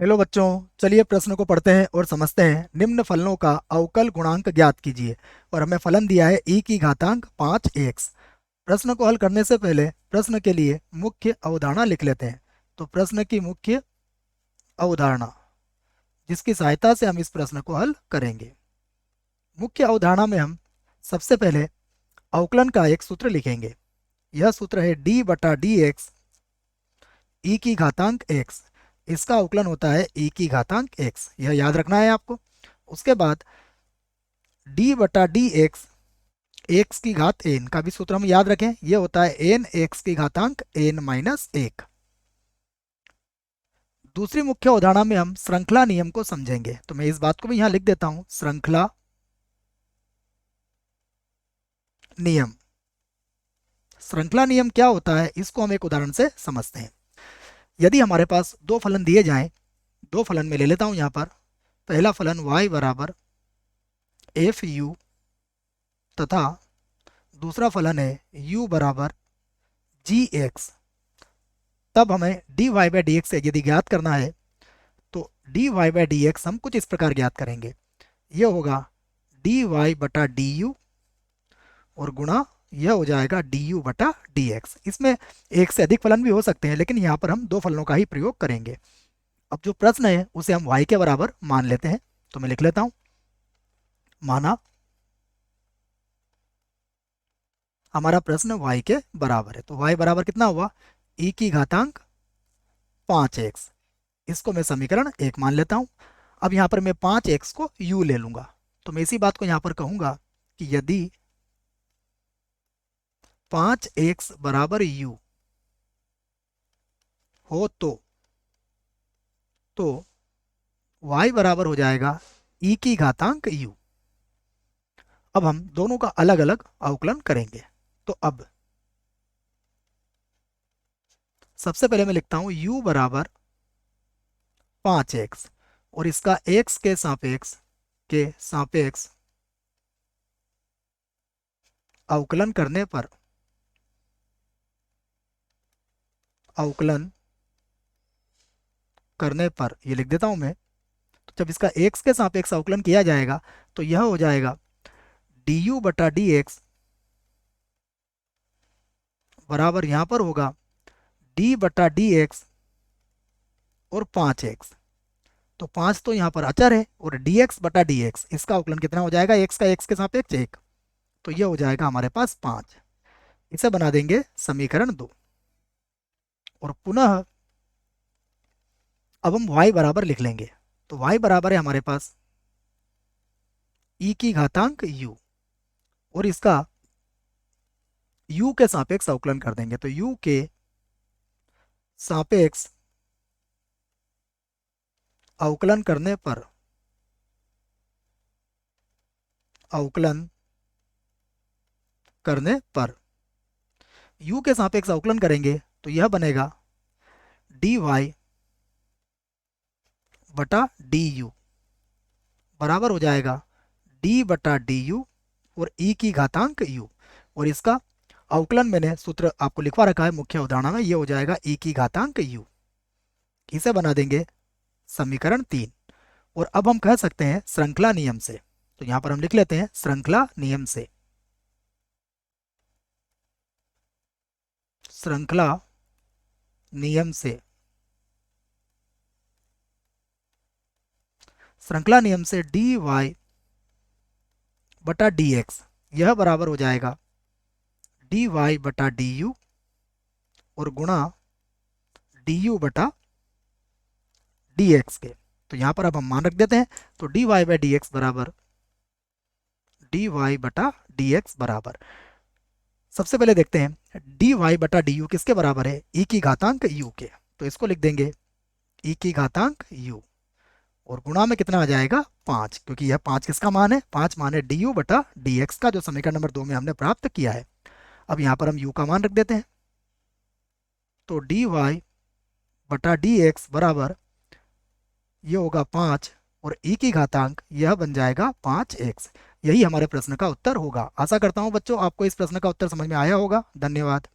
Hello बच्चों, चलिए प्रश्न को पढ़ते हैं और समझते हैं। निम्न फलनों का अवकल गुणांक ज्ञात कीजिए। और हमें फलन दिया है e की घातांक 5x। प्रश्न को हल करने से पहले प्रश्न के लिए मुख्य अवधारणा लिख लेते हैं। तो प्रश्न की मुख्य अवधारणा जिसकी सहायता से हम इस प्रश्न को हल करेंगे। मुख्य अवधारणा में हम सबसे पहले अवकलन का एक सूत्र लिखेंगे। यह सूत्र है d बटा डी एक्स ई की घातांक x। इसका अवकलन होता है e की घातांक x, यह याद रखना है आपको। उसके बाद d बटा डी एक्स एक्स की घात n का भी सूत्र हम याद रखें, यह होता है n एक्स की घातांक n माइनस 1। दूसरी मुख्य अवधारणा में हम श्रृंखला नियम को समझेंगे। तो मैं इस बात को भी यहां लिख देता हूं, श्रृंखला नियम। श्रृंखला नियम क्या होता है, इसको हम एक उदाहरण से समझते हैं। यदि हमारे पास दो फलन दिए जाएं, दो फलन में ले लेता हूं यहां पर। पहला फलन y बराबर एफ यू तथा दूसरा फलन है u बराबर जी एक्स। तब हमें dy बाई डी एक्स यदि ज्ञात करना है तो dy बाई डी एक्स हम कुछ इस प्रकार ज्ञात करेंगे। यह होगा dy बटा डी यू और गुणा यह हो जाएगा du बटा डी एक्स। इसमें एक से अधिक फलन भी हो सकते हैं, लेकिन यहाँ पर हम दो फलनों का ही प्रयोग करेंगे। अब जो प्रश्न है उसे हम y के बराबर मान लेते हैं। तो मैं लिख लेता हूं, माना हमारा प्रश्न y के बराबर है। तो y बराबर कितना हुआ, e की घातांक 5x। इसको मैं समीकरण 1 मान लेता हूं। अब यहां पर मैं 5x को u ले लूंगा। तो मैं इसी बात को यहां पर कहूंगा कि यदि 5x बराबर u हो तो y बराबर हो जाएगा e की घातांक u। अब हम दोनों का अलग अलग अवकलन करेंगे। तो अब सबसे पहले मैं लिखता हूं u बराबर 5x और इसका x के सापेक्ष अवकलन करने पर ये लिख देता हूं मैं। तो जब इसका x के सापेक्ष अवकलन किया जाएगा तो यह हो जाएगा du बटा डी एक्स बराबर यहां पर होगा d बटा डी एक्स और 5x। तो 5 तो यहाँ पर अचर है और dx बटा dx इसका अवकलन कितना हो जाएगा, x का x के सापेक्ष 1। तो यह हो जाएगा हमारे पास 5। इसे बना देंगे समीकरण 2। और पुनः अब हम y बराबर लिख लेंगे। तो y बराबर है हमारे पास e की घातांक u और इसका u के सापेक्ष अवकलन कर देंगे। तो u के सापेक्ष अवकलन करने पर u के सापेक्ष अवकलन करेंगे तो यह बनेगा dy बटा डी यू बराबर हो जाएगा d बटा डी यू और e की घातांक u। और इसका अवकलन मैंने सूत्र आपको लिखवा रखा है मुख्य अवधारणा में, यह हो जाएगा e की घातांक u। इसे बना देंगे समीकरण 3। और अब हम कह सकते हैं श्रृंखला नियम से। तो यहां पर हम लिख लेते हैं श्रृंखला नियम से। श्रृंखला नियम से श्रृंखला नियम से dy बटा dx यह बराबर हो जाएगा dy बटा du और गुणा du बटा dx के। तो यहां पर अब हम मान रख देते हैं। तो dy बाई dx बराबर dy बटा dx बराबर, सबसे पहले देखते हैं dy बटा du किसके बराबर है, e की घातांक u के। तो इसको लिख देंगे e की घातांक u और गुणा में कितना आ जाएगा 5, क्योंकि यह 5 किसका मान है, 5 मान है du बटा dx का, जो समीकरण नंबर 2 में हमने प्राप्त किया है। अब यहाँ पर हम u का मान रख देते हैं। तो dy बटा dx बराबर ये होगा 5 और e की घातांक यह बन जाएगा 5x। यही हमारे प्रश्न का उत्तर होगा। आशा करता हूं बच्चों आपको इस प्रश्न का उत्तर समझ में आया होगा। धन्यवाद।